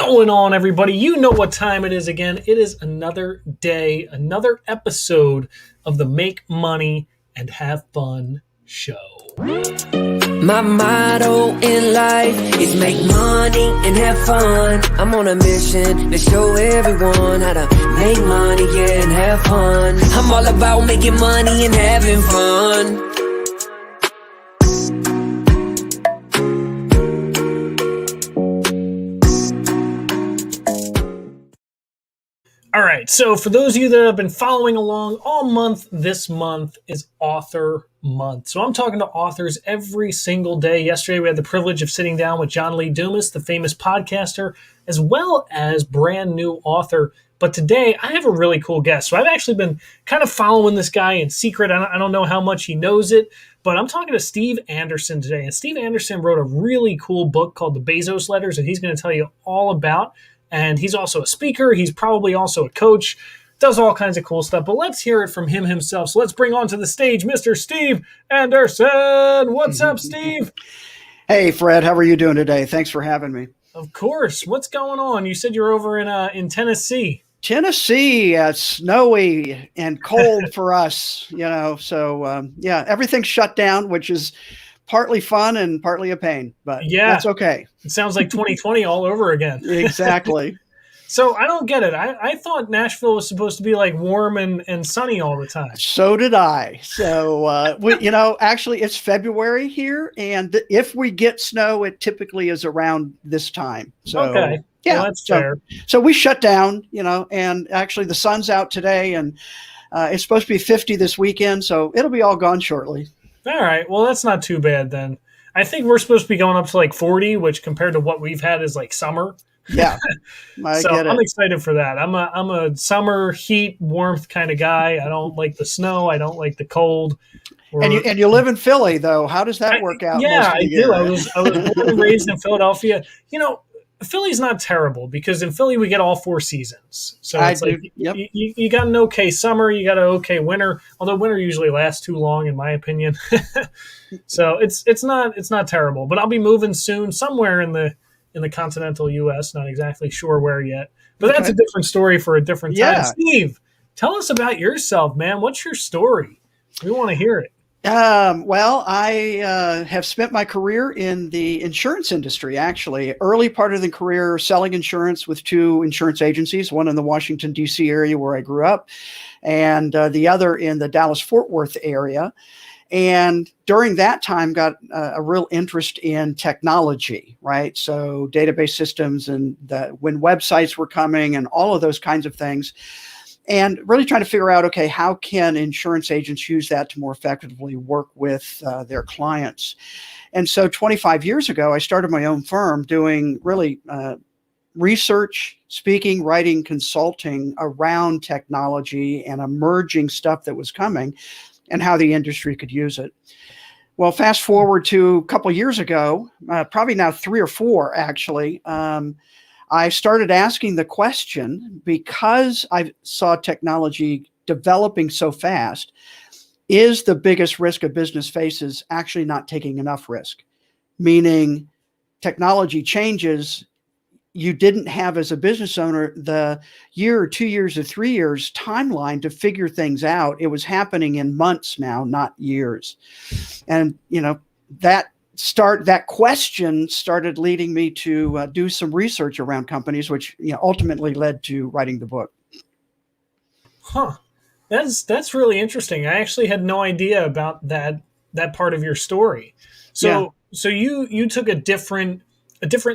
going on, everybody? You know what time it is again. It is another day, another episode of the Make Money and Have Fun show. My motto in life is make money and have fun. I'm on a mission to show everyone how to make money, yeah, and have fun. I'm all about making money and having fun. All right, so for those of you that have been following along all month, this month is Author Month. So I'm talking to authors every single day. Yesterday, we had the privilege of sitting down with John Lee Dumas, the famous podcaster, as well as brand new author. But today, I have a really cool guest. So I've actually been kind of following this guy in secret. I don't know how much he knows it, but I'm talking to Steve Anderson today. And Steve Anderson wrote a really cool book called The Bezos Letters, and he's going to tell you all about. And he's also a speaker. He's probably also a coach, does all kinds of cool stuff. But let's hear it from him himself. So let's bring onto the stage Mr. Steve Anderson. What's up, Steve? Hey, Fred. How are you doing today? Thanks for having me. Of course. What's going on? You said you're over in Tennessee. Tennessee, snowy and cold for us, So, everything's shut down, which is partly fun and partly a pain, but that's okay. It sounds like 2020 all over again. Exactly. So I don't get it. I thought Nashville was supposed to be like warm and sunny all the time. So did I. So, actually it's February here. And if we get snow, it typically is around this time. So, okay. Yeah, well, that's fair. So we shut down, and actually the sun's out today and it's supposed to be 50 this weekend. So it'll be all gone shortly. All right. Well, that's not too bad then. I think we're supposed to be going up to like 40, which compared to what we've had is like summer. Yeah. I'm excited for that. I'm a summer heat, warmth kind of guy. I don't like the snow. I don't like the cold. And you live in Philly though. How does that work out? Yeah, I do. I was born and raised in Philadelphia. Philly's not terrible because in Philly we get all four seasons. So it's you got an okay summer, you got an okay winter, although winter usually lasts too long in my opinion. So it's not terrible, but I'll be moving soon somewhere in the continental US, not exactly sure where yet. But that's a different story for a different time. Steve, tell us about yourself, man. What's your story? We want to hear it. Well, I have spent my career in the insurance industry, actually. Early part of the career selling insurance with two insurance agencies, one in the Washington, D.C. area where I grew up, and the other in the Dallas-Fort Worth area. And during that time, got a real interest in technology, right? So database systems and when websites were coming and all of those kinds of things. And really trying to figure out, okay, how can insurance agents use that to more effectively work with their clients? And so 25 years ago, I started my own firm doing really research, speaking, writing, consulting around technology and emerging stuff that was coming and how the industry could use it. Well, fast forward to a couple of years ago, probably now 3 or 4 actually, I started asking the question, because I saw technology developing so fast, is the biggest risk a business faces actually not taking enough risk? Meaning technology changes, you didn't have as a business owner the year or 2 years or 3 years timeline to figure things out. It was happening in months now, not years. And, that question started leading me to do some research around companies, which ultimately led to writing the book. Huh. That's really interesting. I actually had no idea about that part of your story. So you took a different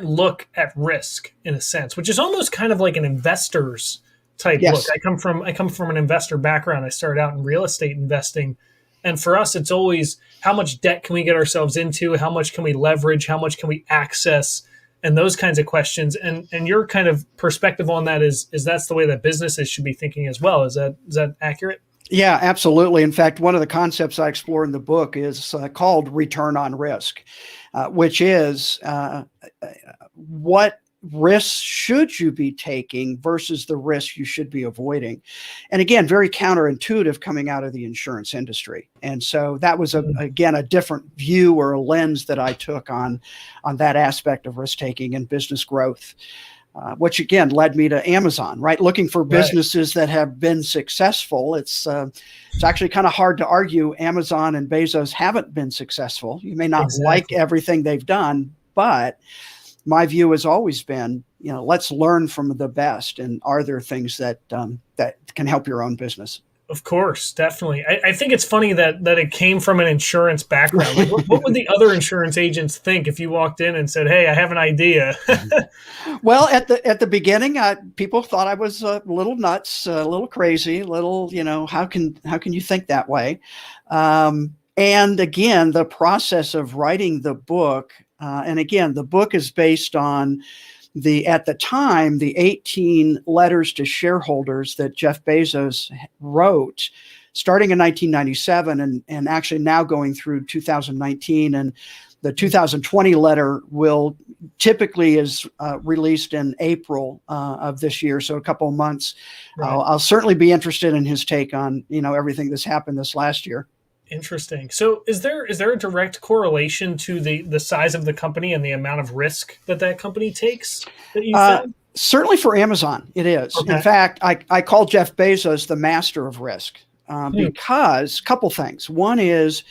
look at risk in a sense, which is almost kind of like an investor's type look. I come from an investor background. I started out in real estate investing. And for us, it's always how much debt can we get ourselves into? How much can we leverage? How much can we access? And those kinds of questions. And your kind of perspective on that is that's the way that businesses should be thinking as well. Is that accurate? Yeah, absolutely. In fact, one of the concepts I explore in the book is called return on risk, which is what risks should you be taking versus the risks you should be avoiding. And again, very counterintuitive coming out of the insurance industry. And so that was, again, a different view or a lens that I took on that aspect of risk taking and business growth. which again led me to Amazon, right? Looking for Right. businesses that have been successful. It's actually kind of hard to argue Amazon and Bezos haven't been successful. You may not like Exactly. everything they've done, but my view has always been, let's learn from the best. And are there things that that can help your own business? Of course, definitely. I think it's funny that it came from an insurance background. Like, what would the other insurance agents think if you walked in and said, "Hey, I have an idea"? Well, at the beginning, people thought I was a little nuts, a little crazy, a little, how can you think that way? And again, the process of writing the book, and again, the book is based on at the time, the 18 letters to shareholders that Jeff Bezos wrote starting in 1997 and actually now going through 2019. And the 2020 letter will typically is released in April of this year. So a couple of months. Right. I'll certainly be interested in his take on, everything that's happened this last year. Interesting. So, is there a direct correlation to the size of the company and the amount of risk that company takes that you found? Certainly for Amazon, it is. Okay. In fact, I call Jeff Bezos the master of risk because a couple things. One is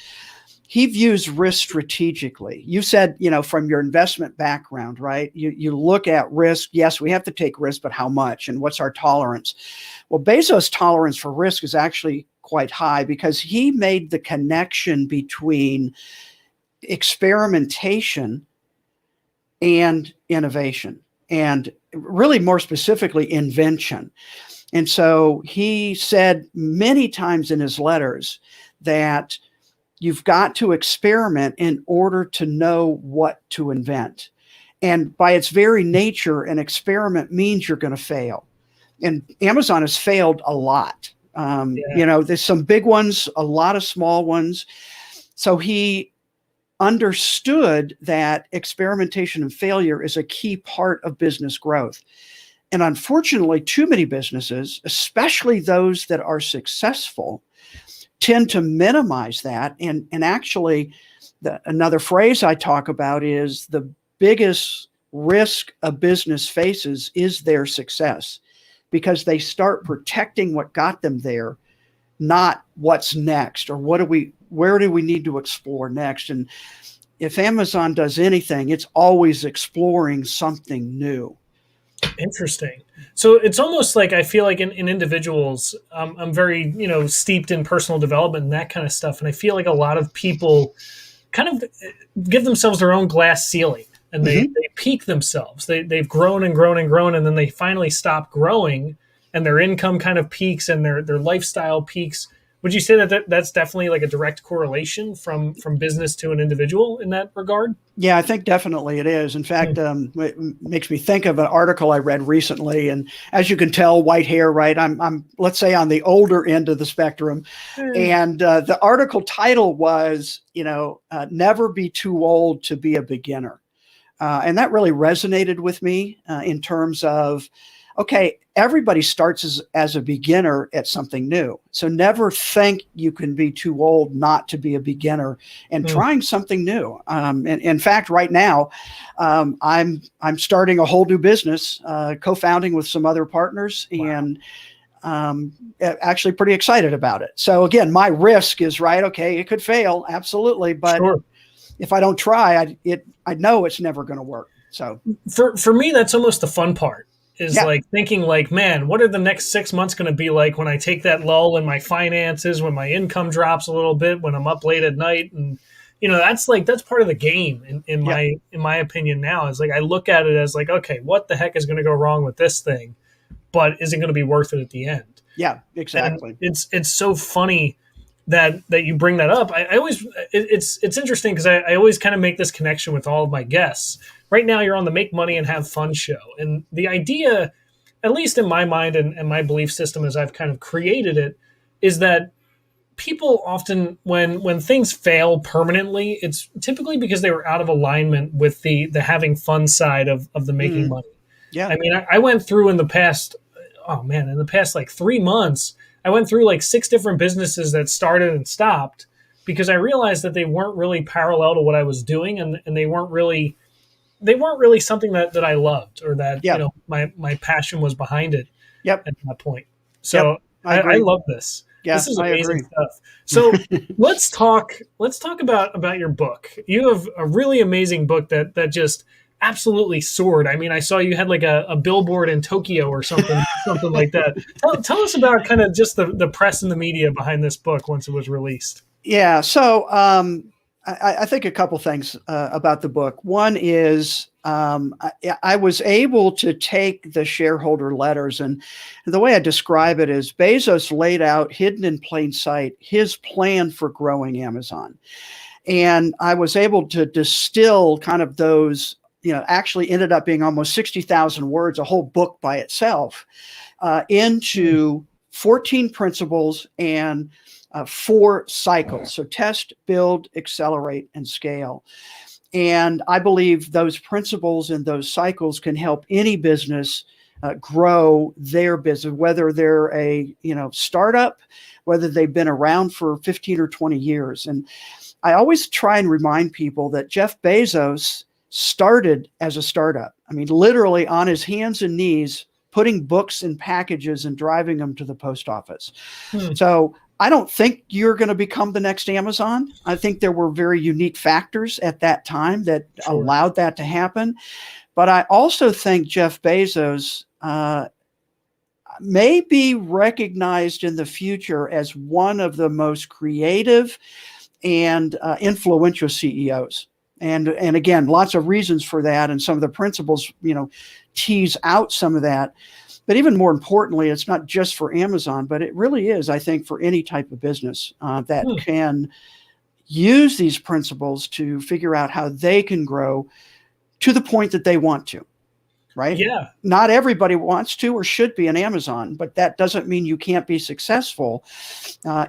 he views risk strategically. You said, from your investment background, right? You look at risk. Yes, we have to take risk, but how much and what's our tolerance? Well, Bezos' tolerance for risk is actually quite high because he made the connection between experimentation and innovation, and really more specifically, invention. And so he said many times in his letters that you've got to experiment in order to know what to invent. And by its very nature, an experiment means you're going to fail. And Amazon has failed a lot. There's some big ones, a lot of small ones. So he understood that experimentation and failure is a key part of business growth. And unfortunately, too many businesses, especially those that are successful, tend to minimize that. And actually, another phrase I talk about is the biggest risk a business faces is their success, because they start protecting what got them there, not what's next or where do we need to explore next. And if Amazon does anything, it's always exploring something new. Interesting. So it's almost like I feel like in individuals, I'm very, steeped in personal development and that kind of stuff. And I feel like a lot of people kind of give themselves their own glass ceiling and they peak themselves. They've grown and grown and grown, and then they finally stop growing and their income kind of peaks and their lifestyle peaks. Would you say that's definitely like a direct correlation from business to an individual in that regard? Yeah, I think definitely it is. In fact, it makes me think of an article I read recently. And as you can tell, white hair, right? I'm let's say on the older end of the spectrum. And the article title was, never be too old to be a beginner. And that really resonated with me in terms of, okay, everybody starts as a beginner at something new. So never think you can be too old not to be a beginner and trying something new. And in fact, right now, I'm starting a whole new business, co-founding with some other partners. Wow. And actually pretty excited about it. So again, my risk is right. Okay, it could fail. Absolutely. But sure, if I don't try, I know it's never going to work. So for me, that's almost the fun part. Is like thinking like, man, what are the next 6 months going to be like when I take that lull in my finances, when my income drops a little bit, when I'm up late at night? And, that's part of the game in my opinion now. Is like, I look at it as like, okay, what the heck is going to go wrong with this thing? But is it going to be worth it at the end? Yeah, exactly. And it's so funny that you bring that up. I always, it's interesting because I always kind of make this connection with all of my guests. Right now, you're on the Make Money and Have Fun show. And the idea, at least in my mind and my belief system as I've kind of created it, is that people often, when things fail permanently, it's typically because they were out of alignment with the having fun side of the making money. Yeah. I mean, I went through in the past like 3 months, I went through like 6 different businesses that started and stopped because I realized that they weren't really parallel to what I was doing and they weren't really they weren't really something that I loved, or that, Yeah. my passion was behind it Yep. at that point. Yep. So I I agree. love this. Yeah, This is I amazing agree. stuff. So let's talk about your book. You have a really amazing book that just absolutely soared. I mean, I saw you had like a billboard in Tokyo or something like that. Tell us about kind of just the press and the media behind this book once it was released. Yeah. So I think a couple things about the book. One is I was able to take the shareholder letters, and the way I describe it is Bezos laid out, hidden in plain sight, his plan for growing Amazon. And I was able to distill kind of those, actually ended up being almost 60,000 words, a whole book by itself, into 14 principles and 4 cycles. So test, build, accelerate, and scale. And I believe those principles and those cycles can help any business grow their business, whether they're a startup, whether they've been around for 15 or 20 years. And I always try and remind people that Jeff Bezos started as a startup. I mean, literally on his hands and knees, putting books in packages and driving them to the post office. Hmm. So I don't think you're going to become the next Amazon. I think there were very unique factors at that time that allowed that to happen. But I also think Jeff Bezos may be recognized in the future as one of the most creative and influential CEOs. And again, lots of reasons for that. And some of the principles, tease out some of that. But even more importantly, it's not just for Amazon, but it really is, I think, for any type of business that can use these principles to figure out how they can grow to the point that they want to, right? Yeah. Not everybody wants to or should be an Amazon, but that doesn't mean you can't be successful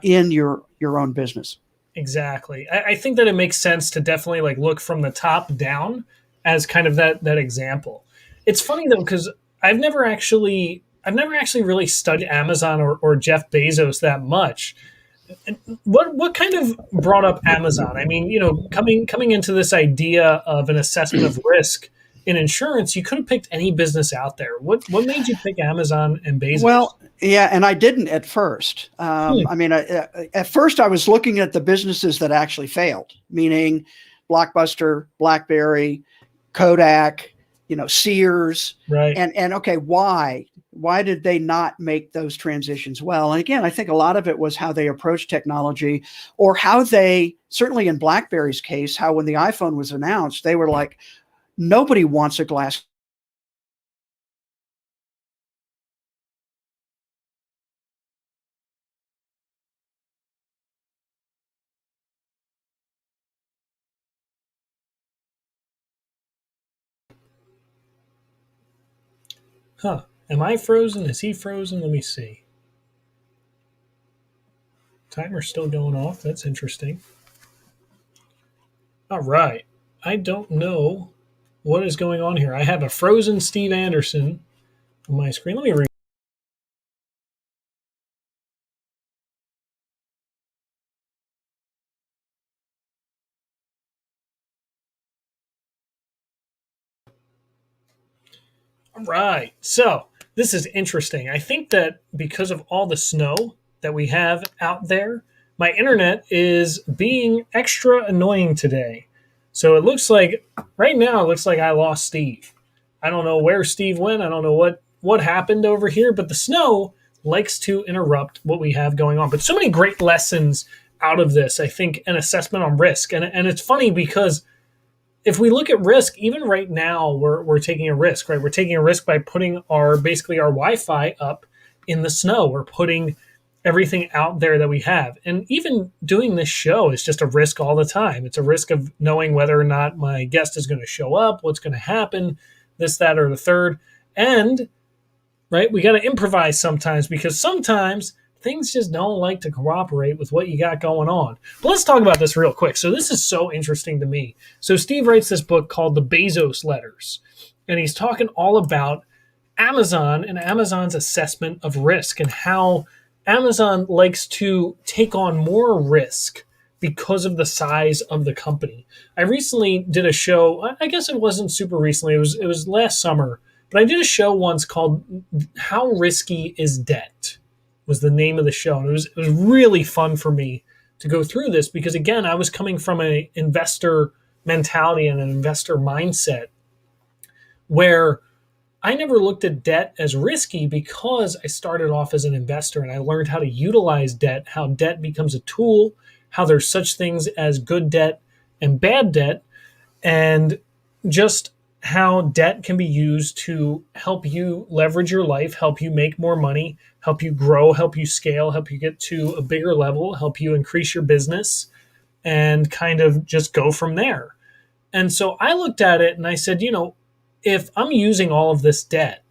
in your own business. Exactly. I think that it makes sense to definitely like look from the top down as kind of that example. It's funny though, because I've never actually really studied Amazon or Jeff Bezos that much. What kind of brought up Amazon? I mean, coming into this idea of an assessment of risk in insurance, you could have picked any business out there. What made you pick Amazon and Bezos? Well, yeah, and I didn't at first. I mean, at first I was looking at the businesses that actually failed, meaning Blockbuster, BlackBerry, Kodak, Sears, right? And okay, why did they not make those transitions well? And again, I think a lot of it was how they approached technology, or how they, certainly in BlackBerry's case, how when the iPhone was announced, they were like, nobody wants a glass. Huh. Am I frozen? Is he frozen? Let me see. Timer's still going off. That's interesting. All right. I don't know what is going on here. I have a frozen Steve Anderson on my screen. Let me read. All right. So this is interesting. I think that because of all the snow that we have out there, my internet is being extra annoying today. So it looks like right now it looks like I lost Steve. I don't know where Steve went. I don't know what happened over here, but the snow likes to interrupt what we have going on. But so many great lessons out of this. I think an assessment on risk, and it's funny because if we look at risk, even right now, we're taking a risk, right? We're taking a risk by putting our Wi-Fi up in the snow. We're putting everything out there that we have. And even doing this show is just a risk all the time. It's a risk of knowing whether or not my guest is going to show up, what's going to happen, this, that, or the third. And, right, we got to improvise sometimes, because sometimes things just don't like to cooperate with what you got going on. But let's talk about this real quick. So this is so interesting to me. So Steve writes this book called The Bezos Letters, and he's talking all about Amazon and Amazon's assessment of risk, and how Amazon likes to take on more risk because of the size of the company. I recently did a show. I guess it wasn't super recently. It was last summer, but I did a show once called "How Risky Is Debt?" was the name of the show, and it was really fun for me to go through this because again, I was coming from an investor mentality and an investor mindset where I never looked at debt as risky because I started off as an investor and I learned how to utilize debt, how debt becomes a tool, how there's such things as good debt and bad debt, and just how debt can be used to help you leverage your life, help you make more money, help you grow, help you scale, help you get to a bigger level, help you increase your business, and kind of just go from there. And so I looked at it and I said, if I'm using all of this debt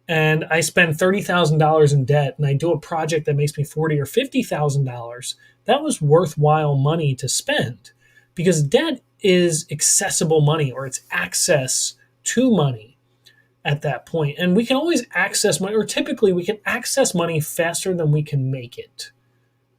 and I spend $30,000 in debt and I do a project that makes me $40,000 or $50,000, that was worthwhile money to spend because debt is accessible money or it's access to money at that point. And we can always access money, or typically we can access money faster than we can make it.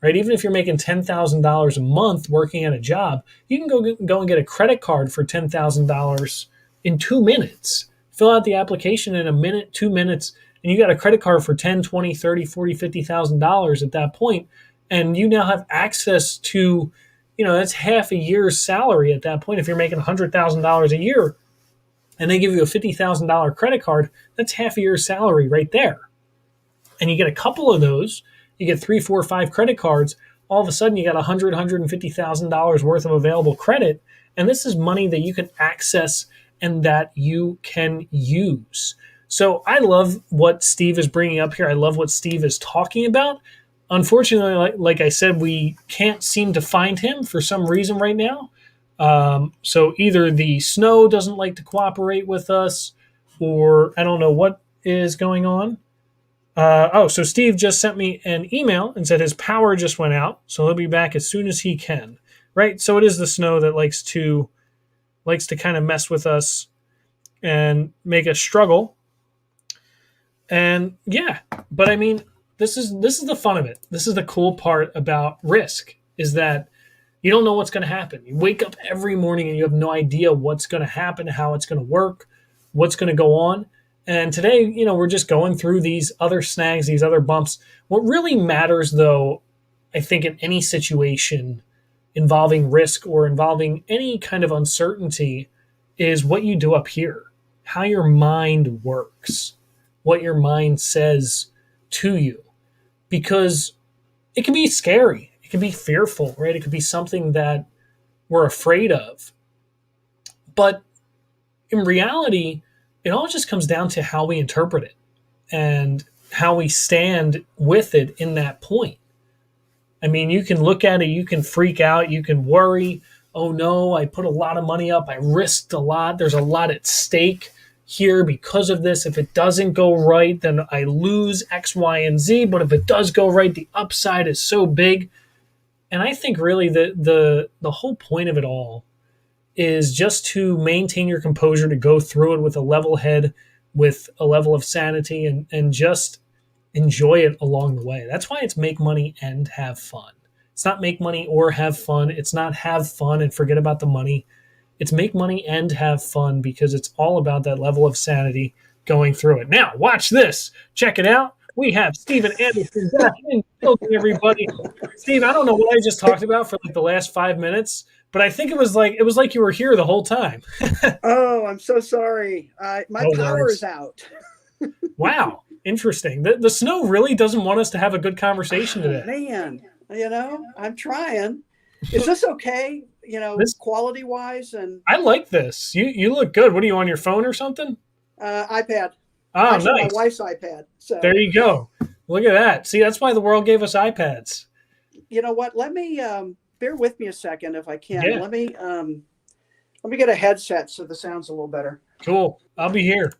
Right? Even if you're making $10,000 a month working at a job, you can go and get a credit card for $10,000 in 2 minutes. Fill out the application in a minute, 2 minutes, and you got a credit card for $10, $20, $30, $40, $50,000 at that point. And you now have access to, that's half a year's salary at that point. If you're making $100,000 a year and they give you a $50,000 credit card, that's half a year's salary right there. And you get a couple of those, you get 3, 4, 5 credit cards, all of a sudden you got $100,000, $150,000 worth of available credit. And this is money that you can access and that you can use. So I love what Steve is bringing up here. I love what Steve is talking about. Unfortunately, like I said, we can't seem to find him for some reason right now. So either the snow doesn't like to cooperate with us, or I don't know what is going on. So Steve just sent me an email and said his power just went out, so he'll be back as soon as he can. Right? So it is the snow that likes to kind of mess with us and make us struggle. And yeah, but I mean, this is the fun of it. This is the cool part about risk, is that you don't know what's going to happen. You wake up every morning and you have no idea what's going to happen, how it's going to work, what's going to go on. And today, we're just going through these other snags, these other bumps. What really matters, though, I think in any situation involving risk or involving any kind of uncertainty is what you do up here, how your mind works, what your mind says to you. Because it can be scary. It can be fearful, right? It could be something that we're afraid of. But in reality, it all just comes down to how we interpret it and how we stand with it in that point. I mean, you can look at it, you can freak out, you can worry. Oh no, I put a lot of money up. I risked a lot. There's a lot at stake here because of this. If it doesn't go right, then I lose X, Y, and Z. But if it does go right, the upside is so big. And I think really the whole point of it all is just to maintain your composure, to go through it with a level head, with a level of sanity, and just enjoy it along the way. That's why it's make money and have fun. It's not make money or have fun. It's not have fun and forget about the money. It's make money and have fun, because it's all about that level of sanity going through it. Now, watch this. Check it out. We have Steven Anderson back in the building, everybody. Steve, I don't know what I just talked about for like the last 5 minutes, but I think it was like you were here the whole time. Oh, I'm so sorry. My power is out. Wow. Interesting. The snow really doesn't want us to have a good conversation today. Man, I'm trying. Is this okay? Quality wise, and I like this. You look good. What are you, on your phone or something? iPad. Oh, actually, nice. My wife's iPad. So there you go. Look at that. See, that's why the world gave us iPads. You know what? Let me bear with me a second if I can. Yeah. Let me get a headset so the sound's a little better. Cool. I'll be here.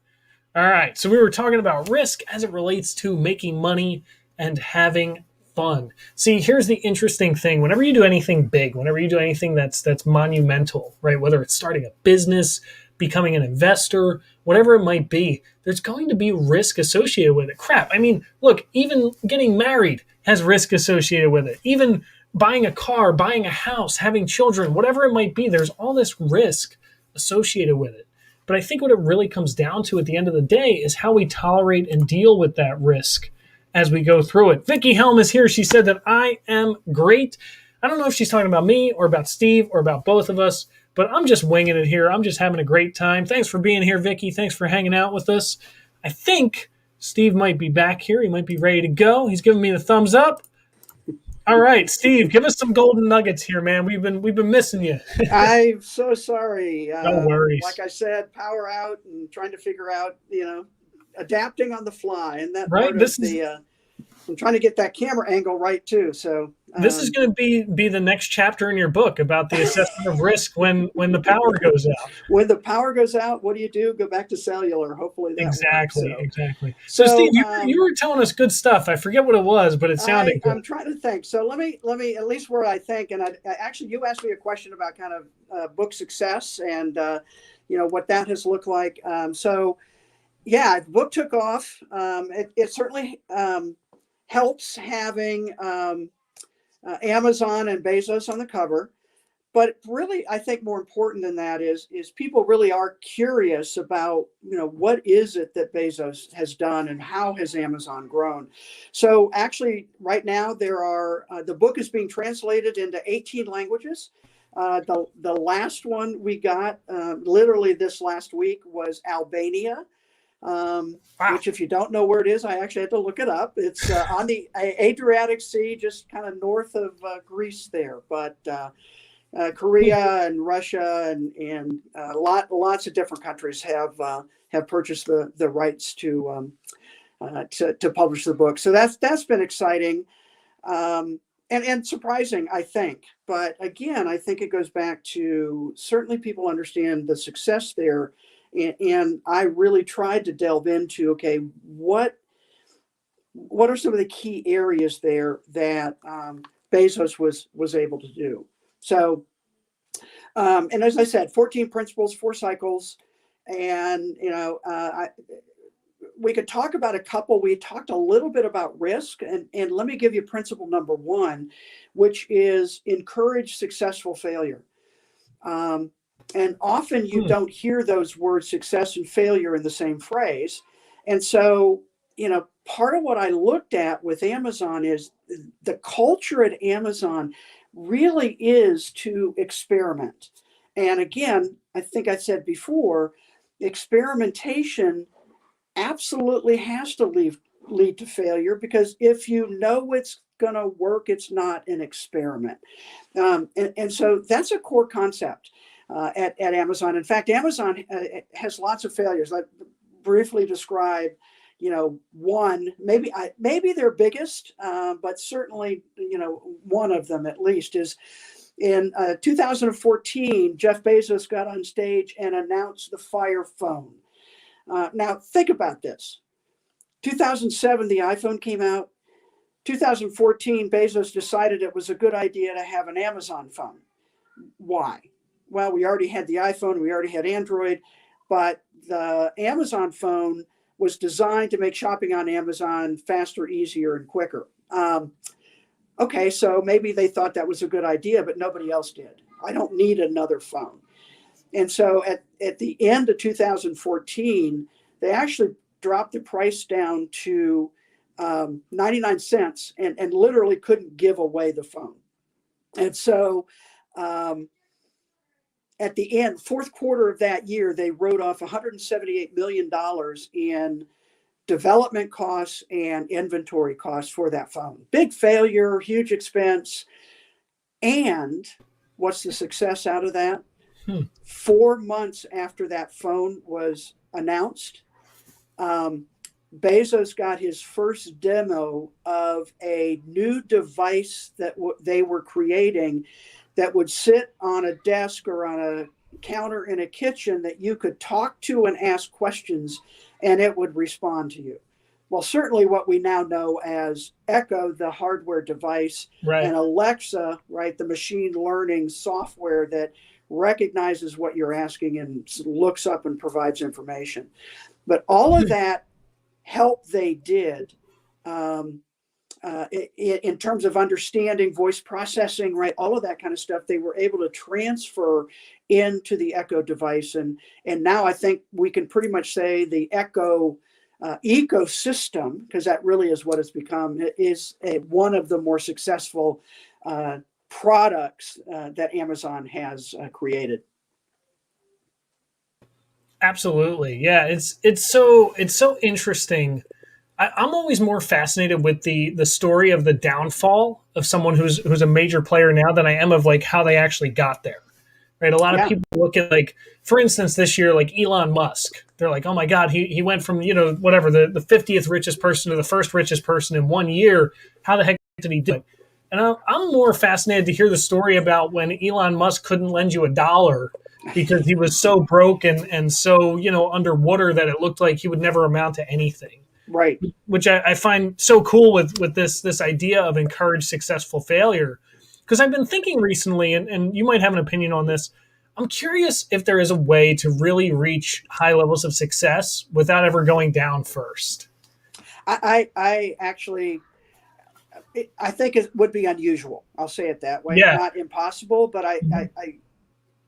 All right. So we were talking about risk as it relates to making money and having fun. See, here's the interesting thing. Whenever you do anything big, whenever you do anything that's monumental, right? Whether it's starting a business, becoming an investor, whatever it might be, there's going to be risk associated with it. Crap. I mean, look, even getting married has risk associated with it. Even buying a car, buying a house, having children, whatever it might be, there's all this risk associated with it. But I think what it really comes down to at the end of the day is how we tolerate and deal with that risk as we go through it. Vicky Helm is here. She said that I am great. I don't know if she's talking about me or about Steve or about both of us, but I'm just winging it here. I'm just having a great time. Thanks for being here, Vicky. Thanks for hanging out with us. I think Steve might be back here. He might be ready to go. He's giving me the thumbs up. All right, Steve, give us some golden nuggets here, man. We've been missing you. I'm so sorry. No worries. Like I said, power out and trying to figure out, adapting on the fly, and that right. part This of is I'm trying to get that camera angle right too. So this is going to be the next chapter in your book about the assessment of risk when the power goes out. When the power goes out, what do? Go back to cellular. Hopefully that exactly, works, exactly. So Steve, you were telling us good stuff. I forget what it was, but it sounded good. I'm trying to think. So let me at least where I think, and I actually, you asked me a question about kind of book success and what that has looked like. So yeah, the book took off. It certainly helps having Amazon and Bezos on the cover. But really, I think more important than that is people really are curious about, what is it that Bezos has done and how has Amazon grown? So actually, right now, there are the book is being translated into 18 languages. The last one we got literally this last week was Albania. Wow. Which, if you don't know where it is, I actually had to look it up. It's on the Adriatic Sea, just kind of north of Greece there. But Korea and Russia and lots of different countries have purchased the rights to publish the book. So that's been exciting and surprising, I think. But again, I think it goes back to certainly people understand the success there. And I really tried to delve into, okay, what are some of the key areas there that Bezos was able to do? So, and as I said, 14 principles, 4 cycles, and we could talk about a couple. We talked a little bit about risk, and let me give you principle number 1, which is encourage successful failure. And often you don't hear those words success and failure in the same phrase. And so, part of what I looked at with Amazon is the culture at Amazon really is to experiment. And again, I think I said before, experimentation absolutely has to lead to failure, because if you know it's going to work, it's not an experiment. And so that's a core concept. At Amazon. In fact, Amazon has lots of failures. I briefly describe, one, maybe their biggest, but certainly, one of them at least is in 2014, Jeff Bezos got on stage and announced the Fire Phone. Now, think about this. 2007, the iPhone came out. 2014, Bezos decided it was a good idea to have an Amazon phone. Why? Well, we already had the iPhone, we already had Android, but the Amazon phone was designed to make shopping on Amazon faster, easier, and quicker. Okay, so maybe they thought that was a good idea, but nobody else did. I don't need another phone. And so at the end of 2014, they actually dropped the price down to 99 cents and literally couldn't give away the phone. And so at the end, fourth quarter of that year, they wrote off $178 million in development costs and inventory costs for that phone. Big failure, huge expense. And what's the success out of that? 4 months after that phone was announced, Bezos got his first demo of a new device that they were creating that would sit on a desk or on a counter in a kitchen that you could talk to and ask questions, and it would respond to you. Well, certainly what we now know as Echo, the hardware device, right, and Alexa, right, the machine learning software that recognizes what you're asking and looks up and provides information. But all of that help they did in terms of understanding voice processing, right? All of that kind of stuff, they were able to transfer into the Echo device. And now I think we can pretty much say the Echo ecosystem, because that really is what it's become, is one of the more successful products that Amazon has created. Absolutely. Yeah, it's so interesting. I'm always more fascinated with the story of the downfall of someone who's a major player now than I am of like how they actually got there. Right? A lot of Yeah, people look at, like, for instance, this year, like Elon Musk. They're like, oh my God, he went from, whatever, the 50th richest person to the first richest person in 1 year. How the heck did he do it? And I'm more fascinated to hear the story about when Elon Musk couldn't lend you $1 because he was so broke and so, underwater that it looked like he would never amount to anything. right. Which I find so cool with this idea of encouraged successful failure. Because I've been thinking recently, and you might have an opinion on this. I'm curious if there is a way to really reach high levels of success without ever going down first. I actually, I think it would be unusual. I'll say it that way. Yeah. Not impossible, but I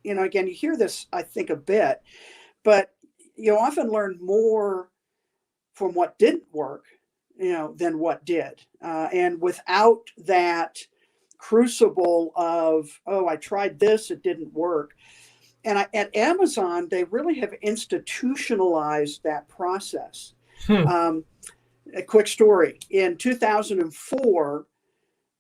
again, you hear this, I think, a bit, but you often learn more from what didn't work, than what did. And without that crucible of, oh, I tried this, it didn't work. And at Amazon, they really have institutionalized that process. Hmm. A quick story. In 2004,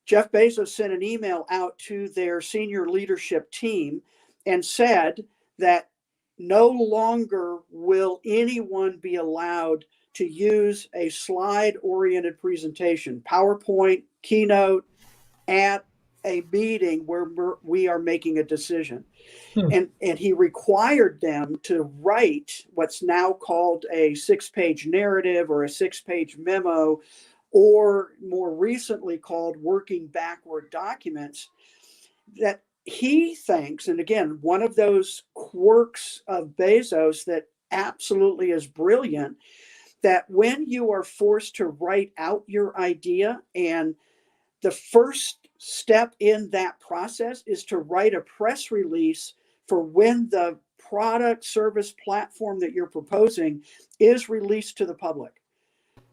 Jeff Bezos sent an email out to their senior leadership team and said that no longer will anyone be allowed to use a slide-oriented presentation, PowerPoint, Keynote, at a meeting where we are making a decision. Hmm. And he required them to write what's now called a 6-page narrative or a 6-page memo, or more recently called working backward documents, that he thinks, and again, one of those quirks of Bezos that absolutely is brilliant, that when you are forced to write out your idea, and the first step in that process is to write a press release for when the product, service, platform that you're proposing is released to the public.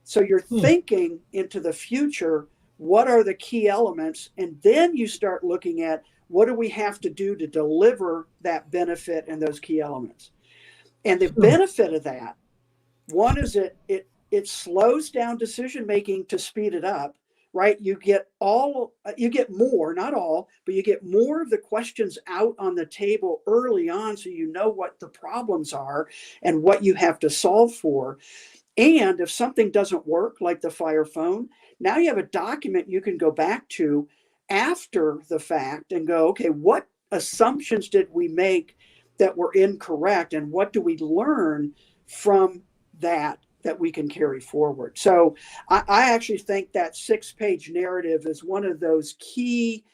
So you're thinking into the future, what are the key elements? And then you start looking at, what do we have to do to deliver that benefit and those key elements? And the benefit of that, one is it slows down decision making to speed it up, right? You get more, not all, but you get more of the questions out on the table early on, so you know what the problems are and what you have to solve for. And if something doesn't work, like the Fire Phone, now you have a document you can go back to after the fact and go, okay, what assumptions did we make that were incorrect, and what do we learn from that we can carry forward? So I actually think that 6-page narrative is one of those key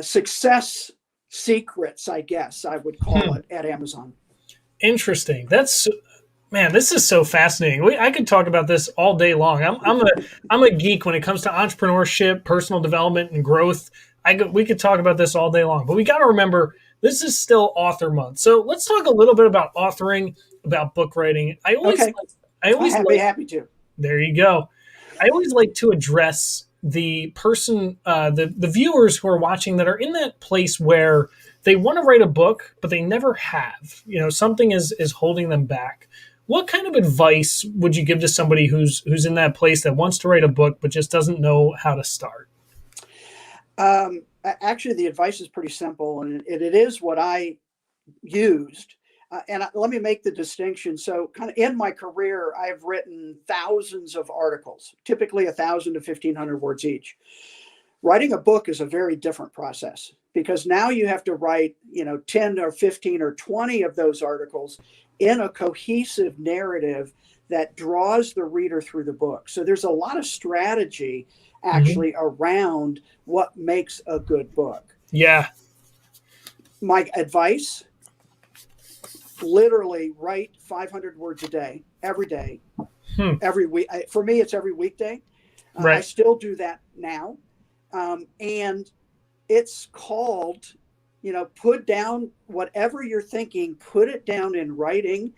success secrets, I guess I would call it, at Amazon. Interesting. Man, this is so fascinating. I could talk about this all day long. I'm a geek when it comes to entrepreneurship, personal development, and growth. We could talk about this all day long, but we got to remember this is still author month. So let's talk a little bit about authoring, about book writing. I always happy to. There you go. I always like to address the person, the viewers who are watching that are in that place where they want to write a book, but they never have. Something is holding them back. What kind of advice would you give to somebody who's in that place that wants to write a book but just doesn't know how to start? Actually, the advice is pretty simple, and it is what I used. And let me make the distinction. So kind of in my career, I've written thousands of articles, typically 1,000 to 1,500 words each. Writing a book is a very different process, because now you have to write, 10 or 15 or 20 of those articles in a cohesive narrative that draws the reader through the book. So there's a lot of strategy actually around what makes a good book. Yeah. My advice, literally write 500 words a day, every day, every week. For me, it's every weekday. I Right. still do that now. And it's called, put down whatever you're thinking, put it down in writing.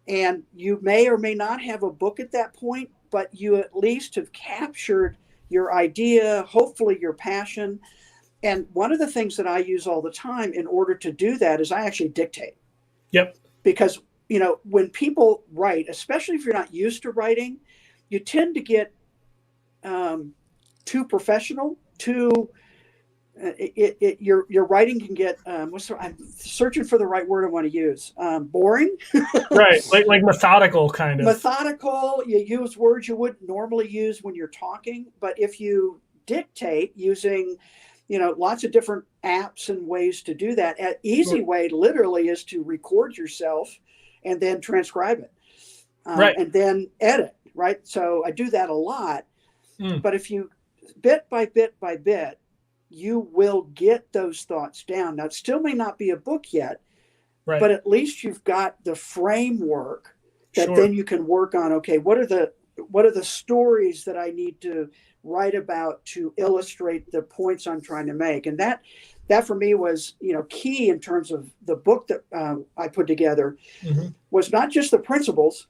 And you may or may not have a book at that point, but you at least have captured your idea, hopefully your passion. And one of the things that I use all the time in order to do that is I actually dictate. Yep. Because, when people write, especially if you're not used to writing, you tend to get too professional, too your writing can get I'm searching for the right word I want to use. Boring. Right. Like methodical kind of. Methodical. You use words you wouldn't normally use when you're talking, but if you dictate using lots of different apps and ways to do that, an easy way literally is to record yourself and then transcribe it, Right. and then edit. Right. So I do that a lot. Mm. But if you bit by bit by bit, you will get those thoughts down. Now, it still may not be a book yet, Right. but at least you've got the framework that Sure. then you can work on. Okay, what are the stories that I need to write about to illustrate the points I'm trying to make? And that for me was key in terms of the book that I put together. Mm-hmm. Was not just the principles,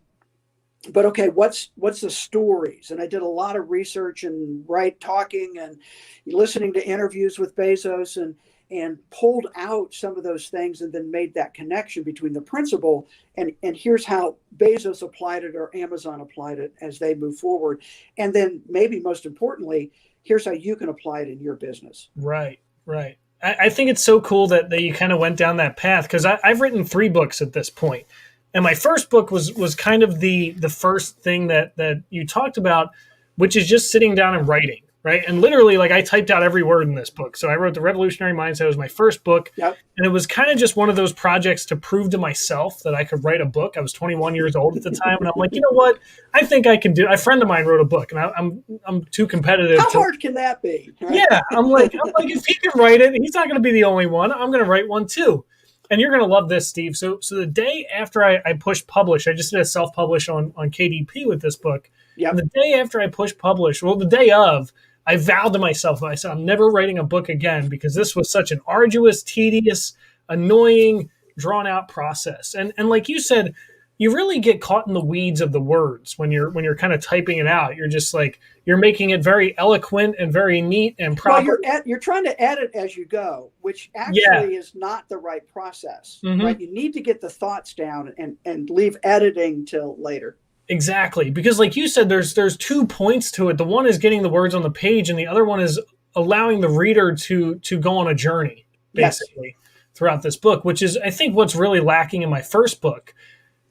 but okay, what's the stories? And I did a lot of research and talking and listening to interviews with Bezos and pulled out some of those things and then made that connection between the principle and here's how Bezos applied it or Amazon applied it as they move forward. And then maybe most importantly, here's how you can apply it in your business. Right. Right. I think it's so cool that you kind of went down that path, because I've written 3 books at this point. And my first book was kind of the first thing that you talked about, which is just sitting down and writing, right? And literally, like, I typed out every word in this book. So I wrote The Revolutionary Mindset. It was my first book. Yep. And it was kind of just one of those projects to prove to myself that I could write a book. I was 21 years old at the time. And I'm like, you know what? I think I can do it. A friend of mine wrote a book, and I'm too competitive. How hard can that be? Right? Yeah. I'm like, if he can write it, he's not going to be the only one. I'm going to write one too. And you're going to love this, Steve. So the day after I pushed publish, I just did a self-publish on KDP with this book. Yep. And the day after I pushed publish, well, the day of, I vowed to myself, I said, I'm never writing a book again, because this was such an arduous, tedious, annoying, drawn-out process. And like you said, you really get caught in the weeds of the words when you're kind of typing it out. You're just like, you're making it very eloquent and very neat and proper. Well, you're trying to edit as you go, which actually is not the right process. Mm-hmm. Right? You need to get the thoughts down and leave editing till later. Exactly. Because like you said, there's 2 points to it. The one is getting the words on the page, and the other one is allowing the reader to go on a journey, basically, throughout this book, which is, I think, what's really lacking in my first book.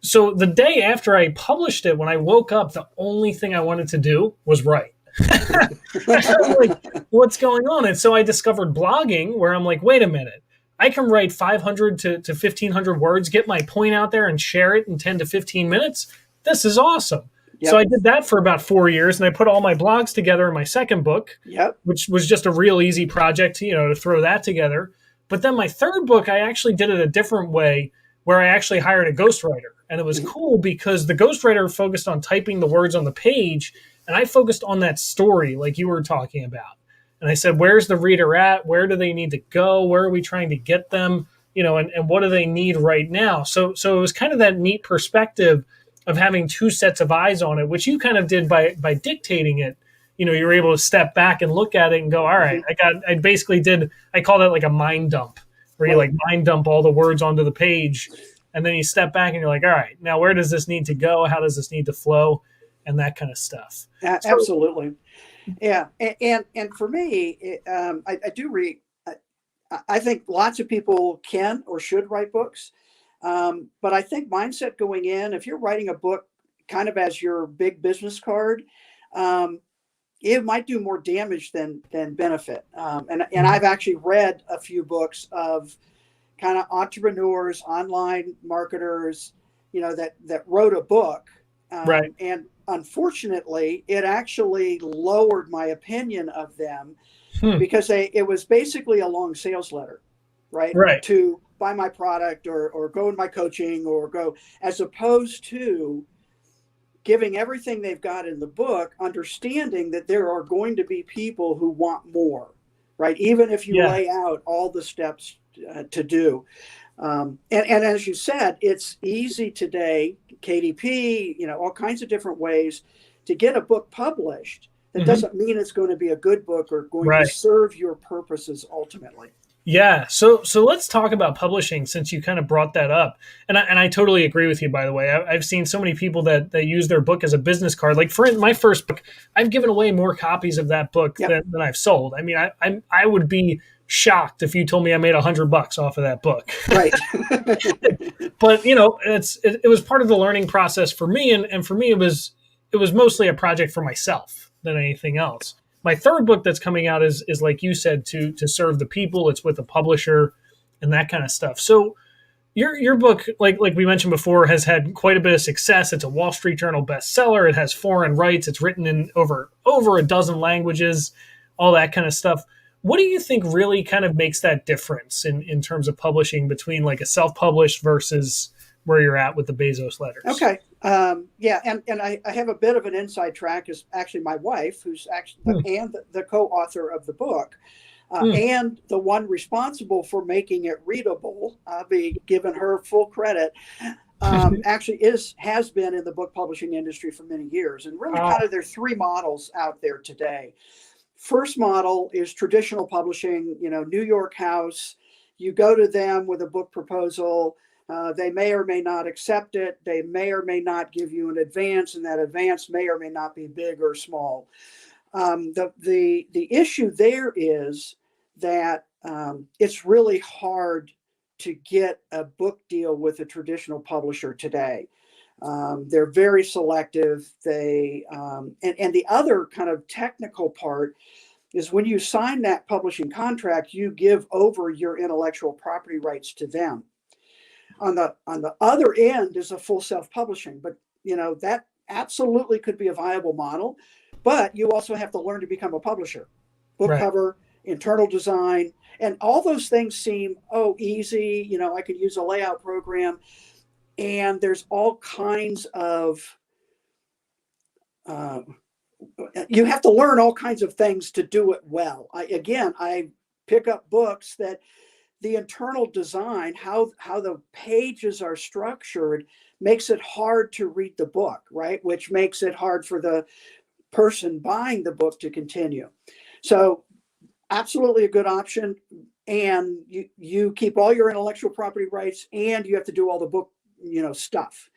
So the day after I published it, when I woke up, the only thing I wanted to do was write. I'm like, what's going on? And so I discovered blogging, where I'm like, wait a minute. I can write 500 to 1,500 words, get my point out there, and share it in 10 to 15 minutes. This is awesome. Yep. So I did that for about 4 years, and I put all my blogs together in my second book, which was just a real easy project, to throw that together. But then my third book, I actually did it a different way, where I actually hired a ghostwriter. And it was cool because the ghostwriter focused on typing the words on the page, and I focused on that story like you were talking about. And I said, where's the reader at? Where do they need to go? Where are we trying to get them? And what do they need right now? So it was kind of that neat perspective of having 2 sets of eyes on it, which you kind of did by dictating it. You were able to step back and look at it and go, all right, I call that like a mind dump, where you like mind dump all the words onto the page. And then you step back and you're like, all right, now where does this need to go? How does this need to flow? And that kind of stuff. Absolutely. Yeah. And for me, I do read. I think lots of people can or should write books. But I think mindset going in, if you're writing a book kind of as your big business card, it might do more damage than benefit. And I've actually read a few books of kind of entrepreneurs, online marketers, that wrote a book. Right. And unfortunately, it actually lowered my opinion of them because it was basically a long sales letter, right? To buy my product or go in my coaching or go, as opposed to giving everything they've got in the book, understanding that there are going to be people who want more, right? Even if you Yeah. lay out all the steps to do. And as you said, it's easy today, KDP, all kinds of different ways to get a book published. That Hmm. doesn't mean it's going to be a good book or going to Right. serve your purposes ultimately. Yeah. So let's talk about publishing since you kind of brought that up. And I totally agree with you, by the way. I've seen so many people that use their book as a business card. Like for my first book, I've given away more copies of that book Yep. than I've sold. I mean, I would be shocked if you told me I made $100 off of that book. Right. But it was part of the learning process for me. And for me, it was mostly a project for myself than anything else. My third book that's coming out is like you said, to serve the people. It's with a publisher and that kind of stuff. So your book, like we mentioned before, has had quite a bit of success. It's a Wall Street Journal bestseller. It has foreign rights. It's written in over a dozen languages, all that kind of stuff. What do you think really kind of makes that difference in terms of publishing between like a self-published versus where you're at with the Bezos Letters? Okay. Yeah, and I have a bit of an inside track. Is actually my wife, who's actually and the co-author of the book, and the one responsible for making it readable. I'll be giving her full credit. Actually, has been in the book publishing industry for many years, and really kind of there are three models out there today. First model is traditional publishing. New York House. You go to them with a book proposal. They may or may not accept it. They may or may not give you an advance, and that advance may or may not be big or small. The issue there is that it's really hard to get a book deal with a traditional publisher today. They're very selective. And the other kind of technical part is when you sign that publishing contract, you give over your intellectual property rights to them. On the other end is a full self-publishing, but that absolutely could be a viable model. But you also have to learn to become a publisher. Book Right. cover, internal design, and all those things seem easy. I could use a layout program, and there's all kinds of you have to learn all kinds of things to do it well. I pick up books that the internal design, how the pages are structured, makes it hard to read the book, right? Which makes it hard for the person buying the book to continue. So absolutely a good option. And you keep all your intellectual property rights, and you have to do all the book, stuff.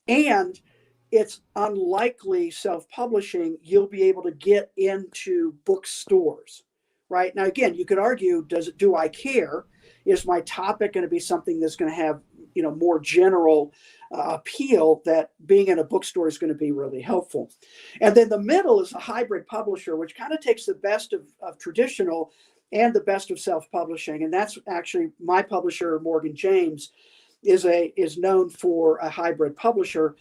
And it's unlikely self-publishing, you'll be able to get into bookstores, right? Now, again, you could argue, do I care? Is my topic going to be something that's going to have, more general appeal that being in a bookstore is going to be really helpful? And then the middle is a hybrid publisher, which kind of takes the best of traditional and the best of self-publishing. And that's actually my publisher, Morgan James, is known for a hybrid publisher.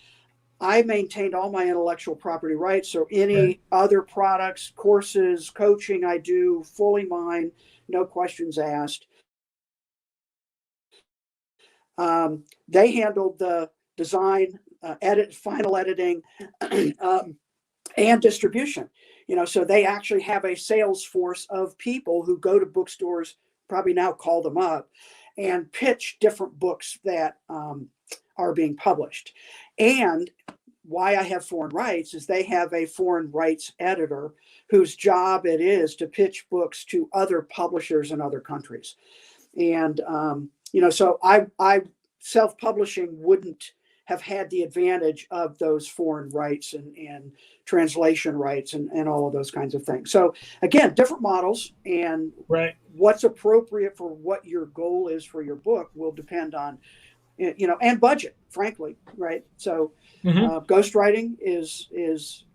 I maintained all my intellectual property rights. So any other products, courses, coaching I do, fully mine, no questions asked. They handled the design, final editing, and distribution. So they actually have a sales force of people who go to bookstores, probably now call them up, and pitch different books that are being published. And why I have foreign rights is they have a foreign rights editor whose job it is to pitch books to other publishers in other countries. And so I self-publishing wouldn't have had the advantage of those foreign rights and translation rights and all of those kinds of things. So again, different models, and what's appropriate for what your goal is for your book will depend on, and budget, frankly, right? So ghostwriting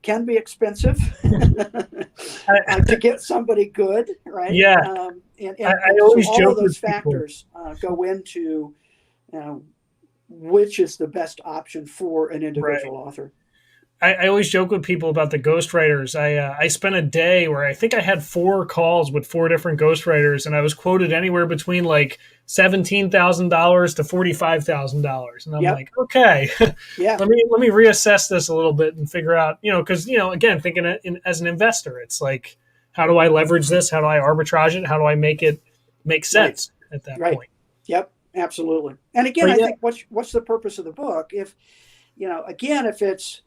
can be expensive to get somebody good, right? Yeah. And I always all joke of those with people. factors go into which is the best option for an individual author. I always joke with people about the ghostwriters. I spent a day where I think I had 4 calls with 4 different ghostwriters, and I was quoted anywhere between like $17,000 to $45,000, and I'm Yep. like, okay, Yeah. let me reassess this a little bit and figure out, because again, thinking as an investor, it's like, how do I leverage this? How do I arbitrage it? How do I make it make Right. sense at that Right. point? Yep. Absolutely. And again, But I yeah, think what's the purpose of the book? If again, if it's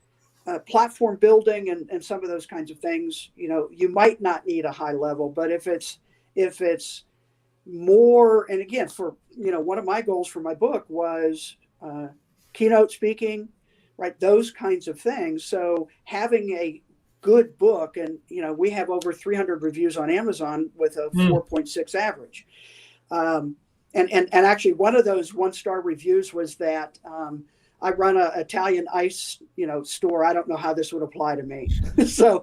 platform building and some of those kinds of things, you might not need a high level, but if it's more, and again, for one of my goals for my book was keynote speaking, right? Those kinds of things. So having a good book, and we have over 300 reviews on Amazon with a mm, 4.6 average. And actually, one of those 1-star reviews was that I run a Italian ice store. I don't know how this would apply to me, so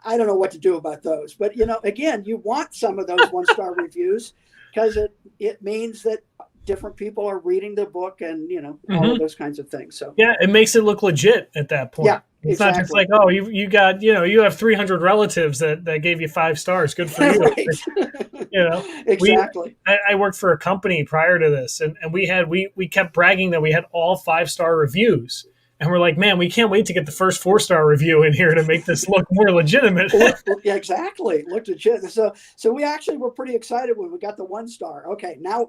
I don't know what to do about those. But again, you want some of those 1-star reviews because it means that different people are reading the book, and all of mhm. those kinds of things. So Yeah, it makes it look legit at that point. yeah, It's not just exactly. like, oh, you got, you have 300 relatives that gave you 5 stars. Good for you. Right. You know, we Exactly. I worked for a company prior to this, and we kept bragging that we had all 5-star reviews, and we're like, man, we can't wait to get the first 4-star review in here to make this look more legitimate. Yeah, exactly. Looked legit. So we actually were pretty excited when we got the 1-star. Okay, now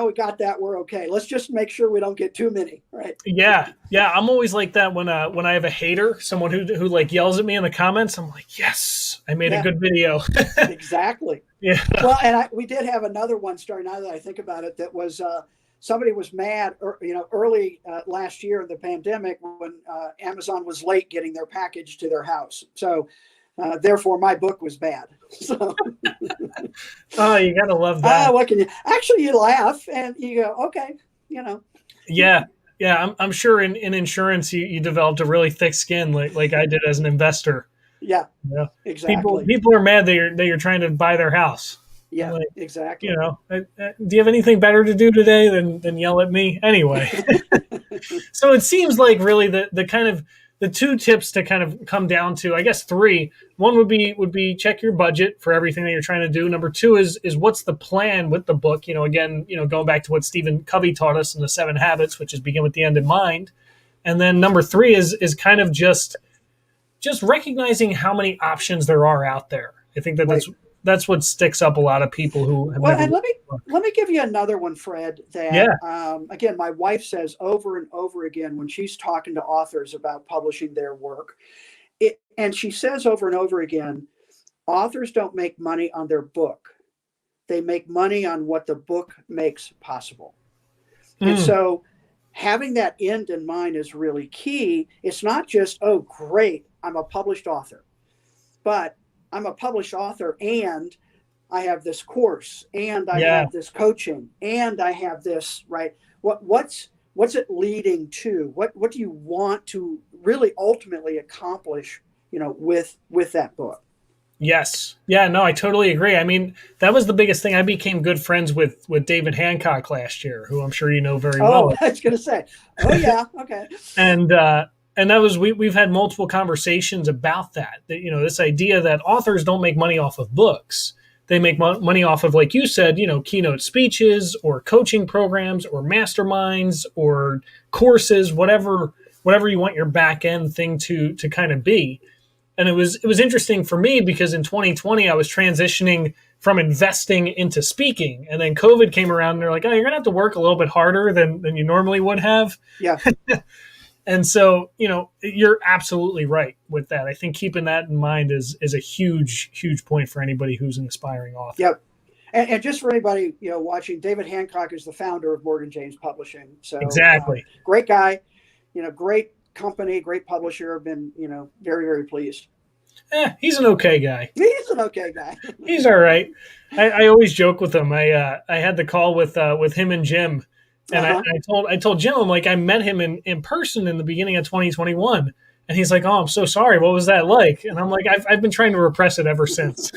we got that. We're okay. Let's just make sure we don't get too many. Right. Yeah, yeah. I'm always like that when I have a hater, someone who like yells at me in the comments. I'm like, yes, I made a Yeah. good video. Exactly. Yeah. Well, and we did have another 1-star. Now that I think about it, that was somebody was mad, early last year in the pandemic when Amazon was late getting their package to their house. So therefore, my book was bad. So Oh, you gotta love that. what can you actually, you laugh and you go, okay, Yeah, yeah. I'm sure in insurance you developed a really thick skin like I did as an investor. yeah, Yeah, people exactly. people are mad that you're trying to buy their house. I'm Yeah, like, exactly. do you have anything better to do today than yell at me? Anyway, so it seems like really the kind of the 2 tips to kind of come down to, I guess, 3. One would be check your budget for everything that you're trying to do. Number 2 is what's the plan with the book? Again, going back to what Stephen Covey taught us in the 7 Habits, which is begin with the end in mind. And then number 3 is kind of just recognizing how many options there are out there. I think that Right. that's what sticks up a lot of people who have Well, never and read let me the book. let me give you another one, Fred. Yeah. That again, my wife says over and over again when she's talking to authors about publishing their work. And she says over and over again, authors don't make money on their book; they make money on what the book makes possible. And Mm, so, having that end in mind is really key. It's not just, oh, great, I'm a published author, but I'm a published author and I have this course and I yeah. have this coaching and I have this, right? What's it leading to? What do you want to really ultimately accomplish, with that book? Yes. Yeah, no, I totally agree. I mean, that was the biggest thing. I became good friends with David Hancock last year, who I'm sure you know very Oh, well. I was gonna say, oh yeah, okay. And that was we've had multiple conversations about that this idea that authors don't make money off of books. They make money off of, like you said, keynote speeches or coaching programs or masterminds or courses, whatever you want your back end thing to kind of be. And it was interesting for me because in 2020 I was transitioning from investing into speaking, and then COVID came around and they're like, oh, you're gonna have to work a little bit harder than you normally would have. Yeah, And so, you're absolutely right with that. I think keeping that in mind is a huge point for anybody who's an aspiring author. yep. And just for anybody watching, David Hancock is the founder of Morgan James Publishing. So Exactly. great guy, great company, great publisher. I've been very, very pleased. He's an okay guy. He's an okay guy. He's all right. I always joke with him. I had the call with him and Jim, and Uh-huh. I told Jim, I'm like, I met him in person in the beginning of 2021, and he's like, oh, I'm so sorry. What was that like? And I'm like, I've been trying to repress it ever since.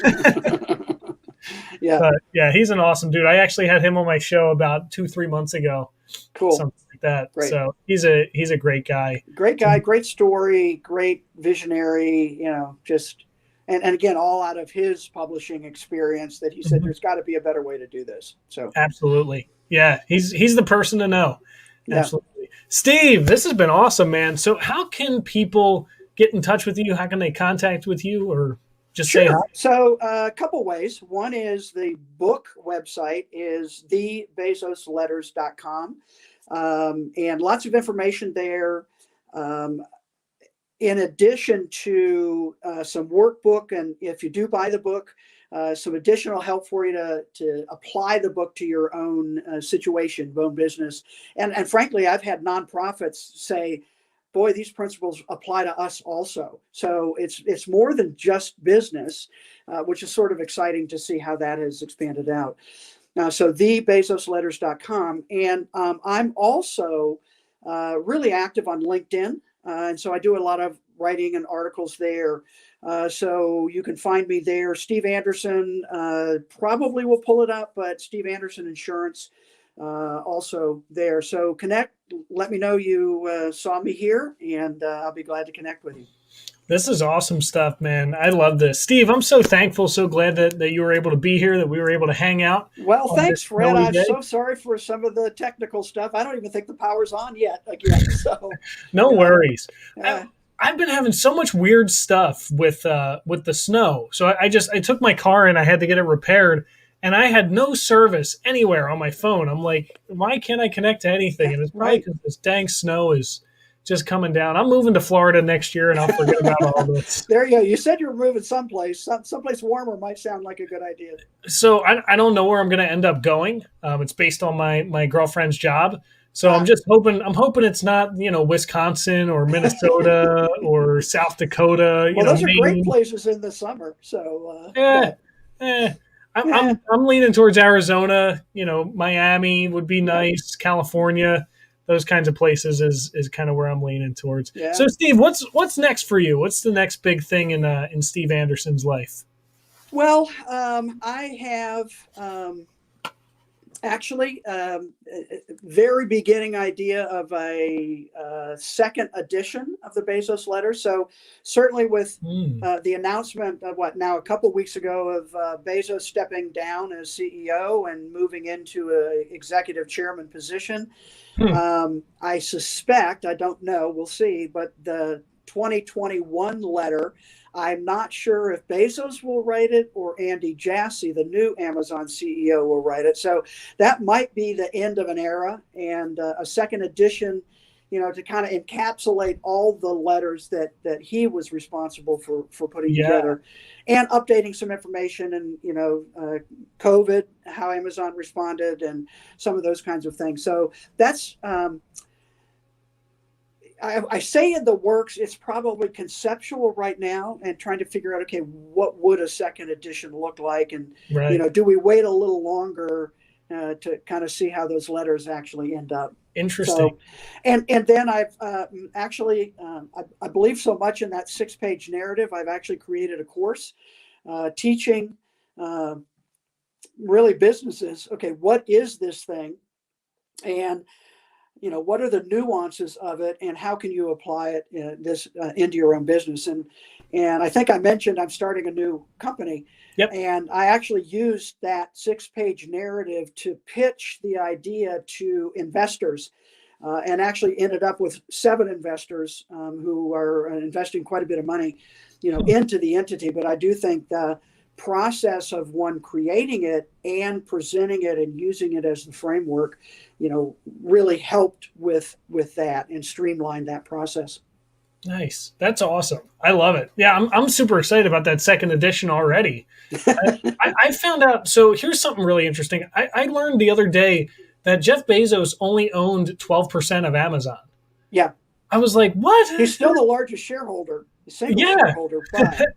Yeah, But yeah, he's an awesome dude. I actually had him on my show about 2-3 months ago, cool. something like that. Great. So he's a great guy. Great guy, great story, great visionary, just, and again, all out of his publishing experience that he said, Mhm. there's got to be a better way to do this. So, Absolutely. Yeah, he's the person to know. yeah. Absolutely. Steve, this has been awesome, man. So how can people get in touch with you? How can they contact with you or just say hi? Sure. So a couple ways. One is the book website is thebezosletters.com. And lots of information there. Um, in addition to some workbook, and if you do buy the book, some additional help for you to apply the book to your own situation, own business. And frankly, I've had nonprofits say, boy, these principles apply to us also. So it's more than just business, which is sort of exciting to see how that has expanded out. So thebezosletters.com. And I'm also really active on LinkedIn. And so I do a lot of writing and articles there. So you can find me there. Steve Anderson probably will pull it up, but Steve Anderson Insurance also there. So connect, let me know you saw me here, and I'll be glad to connect with you. This is awesome stuff, man. I love this. Steve, I'm so thankful, so glad that you were able to be here, that we were able to hang out. Well, On thanks, this Fred. snowy I'm day. so sorry for some of the technical stuff. I don't even think the power's on yet again. So No worries. uh, I've been having so much weird stuff with the snow. So I took my car and I had to get it repaired, and I had no service anywhere on my phone. I'm like, why can't I connect to anything? And it's probably right. because this dang snow is just coming down. I'm moving to Florida next year, and I'll forget about all this. There you go. You said you were moving someplace. Someplace warmer might sound like a good idea. So I don't know where I'm going to end up going. It's based on my girlfriend's job. So I'm just hoping it's not Wisconsin or Minnesota or South Dakota. Well, those are great Maine. places in the summer. So Eh, eh. I'm leaning towards Arizona. Miami would be nice. California, those kinds of places is kind of where I'm leaning towards. yeah. So Steve, what's next for you? What's the next big thing in Steve Anderson's life? Well, I have actually a very beginning idea of a second edition of the Bezos Letters. So certainly with the announcement of a couple of weeks ago of Bezos stepping down as CEO and moving into an executive chairman position, I suspect, I don't know, we'll see, but the 2021 letter, I'm not sure if Bezos will write it or Andy Jassy, the new Amazon CEO, will write it. So that might be the end of an era, and a second edition, to kind of encapsulate all the letters that he was responsible for putting together, and updating some information and COVID, how Amazon responded, and some of those kinds of things. So that's I say in the works. It's probably conceptual right now, and trying to figure out, okay, what would a second edition look like, and Right. Do we wait a little longer to kind of see how those letters actually end up? Interesting. So, and then I've actually I believe so much in that 6-page narrative. I've actually created a course teaching really businesses. Okay, what is this thing, and what are the nuances of it, and how can you apply it into your own business? And I think I mentioned I'm starting a new company. Yep. And I actually used that 6-page narrative to pitch the idea to investors, and actually ended up with 7 investors who are investing quite a bit of money, into the entity. But I do think the process of one creating it and presenting it and using it as the framework, really helped with that and streamlined that process. Nice. That's awesome. I love it. Yeah, I'm super excited about that second edition already. I found out. So here's something really interesting. I learned the other day that Jeff Bezos only owned 12% of Amazon. Yeah. I was like, what? He's still the largest shareholder, single shareholder, but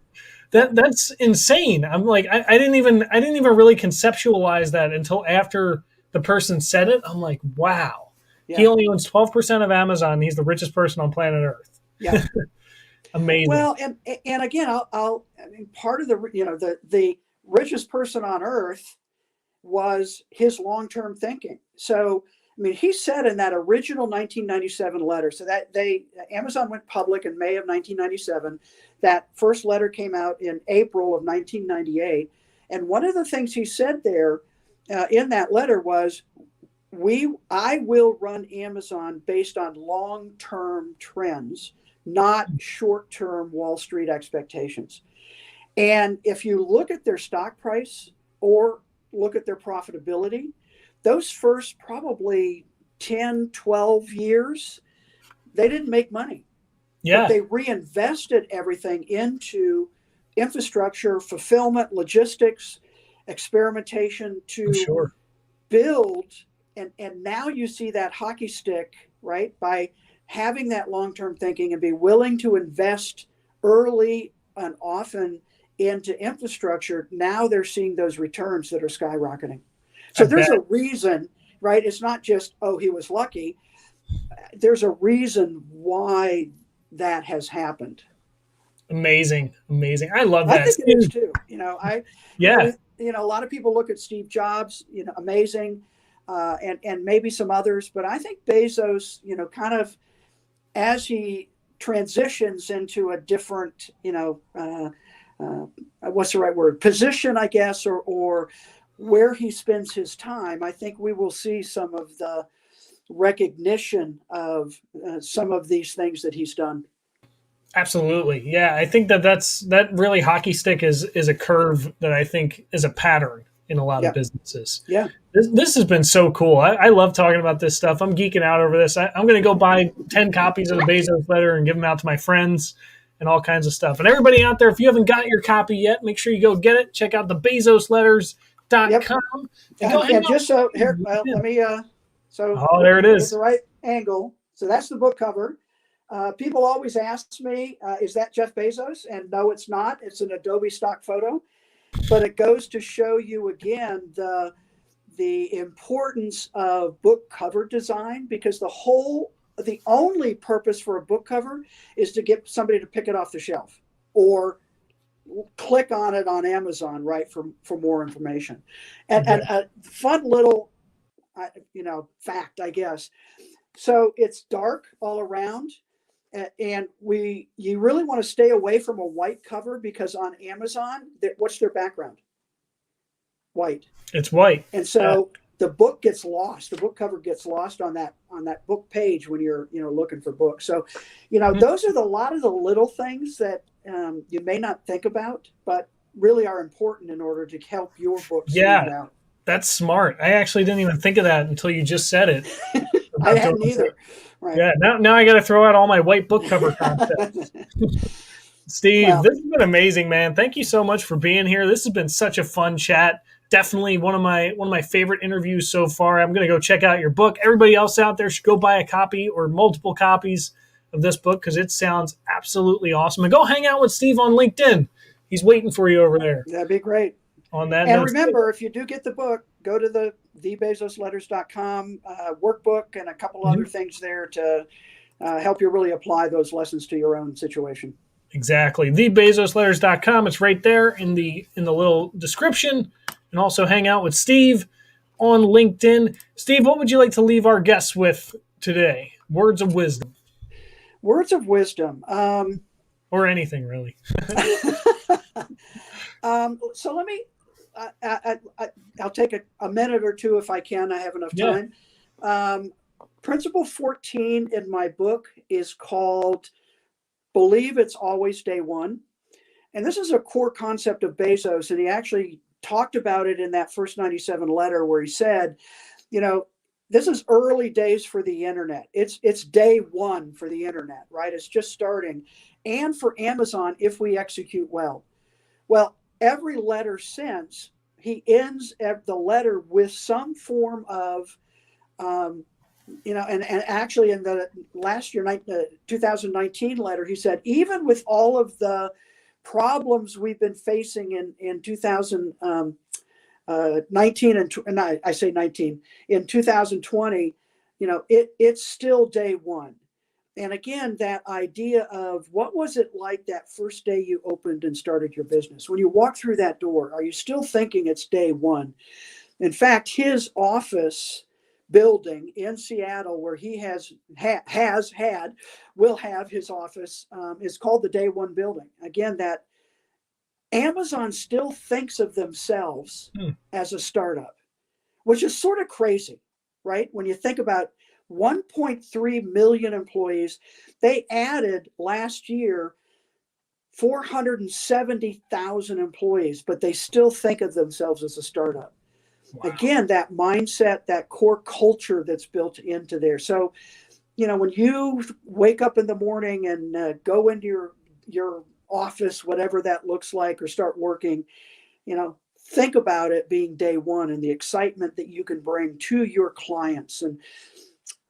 that's insane. I'm like, I didn't even really conceptualize that until after the person said it. I'm like, wow. Yeah. He only owns 12% of Amazon. He's the richest person on planet Earth. Yeah. Amazing. Well, and again, I mean, part of the richest person on Earth was his long-term thinking. So mean, he said in that original 1997 letter, so that Amazon went public in May of 1997. That first letter came out in April of 1998. And one of the things he said there in that letter was, I will run Amazon based on long-term trends, not short-term Wall Street expectations. And if you look at their stock price or look at their profitability, those first probably 10, 12 years, they didn't make money. Yeah. But they reinvested everything into infrastructure, fulfillment, logistics, experimentation to build. And now you see that hockey stick, right? By having that long-term thinking and be willing to invest early and often into infrastructure, now they're seeing those returns that are skyrocketing. So there's a reason, right? It's not just, oh, he was lucky. There's a reason why that has happened. Amazing. I love that. I think it is too. A lot of people look at Steve Jobs, amazing, and maybe some others, but I think Bezos, kind of as he transitions into a different, what's the right word? Position, I guess, or where he spends his time, I think we will see some of the recognition of some of these things that he's done. Absolutely. Yeah. I think that really hockey stick is a curve that I think is a pattern in a lot of businesses. Yeah. This has been so cool. I love talking about this stuff. I'm geeking out over this. I'm going to go buy 10 copies of the Bezos letter and give them out to my friends and all kinds of stuff. And everybody out there, if you haven't got your copy yet, make sure you go get it. Check out the BezosLetters.com. And just so here, let me. There it is. The right angle. So that's the book cover. People always ask me, "Is that Jeff Bezos?" And no, it's not. It's an Adobe stock photo, but it goes to show you again the importance of book cover design, because the only purpose for a book cover is to get somebody to pick it off the shelf or click on it on Amazon, right, for more information. And a fun little, fact, I guess. So it's dark all around, and you really want to stay away from a white cover, because on Amazon, what's their background? White. It's white. And so the book gets lost. The book cover gets lost on that book page when you're looking for books. So those are a lot of the little things that you may not think about, but really are important in order to help your book stand out. That's smart. I actually didn't even think of that until you just said it. I hadn't either. Right. Yeah. Now I got to throw out all my white book cover concepts. Steve, this has been amazing, man. Thank you so much for being here. This has been such a fun chat. Definitely one of my favorite interviews so far. I'm going to go check out your book. Everybody else out there should go buy a copy or multiple copies of this book, because it sounds absolutely awesome. And go hang out with Steve on LinkedIn. He's waiting for you over there. That'd be great. On that and remember, if you do get the book, go to the BezosLetters.com workbook and a couple other things there to help you really apply those lessons to your own situation. Exactly. TheBezosLetters.com. It's right there in the little description. And also hang out with Steve on LinkedIn. Steve, what would you like to leave our guests with today? Words of wisdom. Words of wisdom. Or anything, really. So let me, I'll take a minute or two if I can. I have enough time. Principle 14 in my book is called Believe It's Always Day One. And this is a core concept of Bezos, and he actually talked about it in that first 97 letter where he said, this is early days for the internet. It's day one for the internet, right? It's just starting. And for Amazon, if we execute well. Well, every letter since, he ends the letter with some form of, and actually in the last year, 2019 letter, he said, even with all of the problems we've been facing in 2019 and I say 19 in 2020, it's still day one. And again, that idea of what was it like that first day you opened and started your business? When you walk through that door, are you still thinking it's day one? In fact, his office building in Seattle where he will have his office is called the Day One building. Again, that Amazon still thinks of themselves as a startup, which is sort of crazy, right? When you think about 1.3 million employees, they added last year 470,000 employees, but they still think of themselves as a startup. Wow. Again, that mindset, that core culture that's built into there. So, when you wake up in the morning and go into your office, whatever that looks like, or start working, think about it being day one and the excitement that you can bring to your clients. And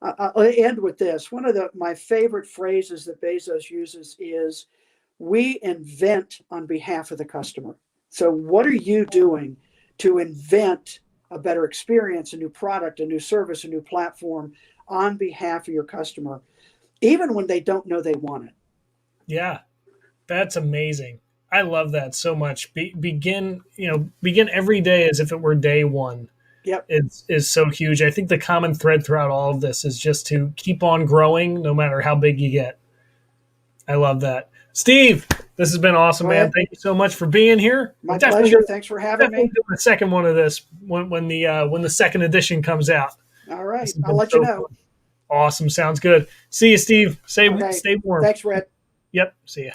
I'll end with this. One of my favorite phrases that Bezos uses is, "We invent on behalf of the customer." So what are you doing to invent a better experience, a new product, a new service, a new platform on behalf of your customer, even when they don't know they want it? Yeah, that's amazing. I love that so much. Begin every day as if it were day one. Yep. Is so huge. I think the common thread throughout all of this is just to keep on growing no matter how big you get. I love that. Steve, this has been awesome, man. Thank you so much for being here. My pleasure. Thanks for having me. Do the second one of this when the second edition comes out. All right. I'll let you know. Fun. Awesome. Sounds good. See you, Steve. Stay warm. Thanks, Red. Yep. See ya.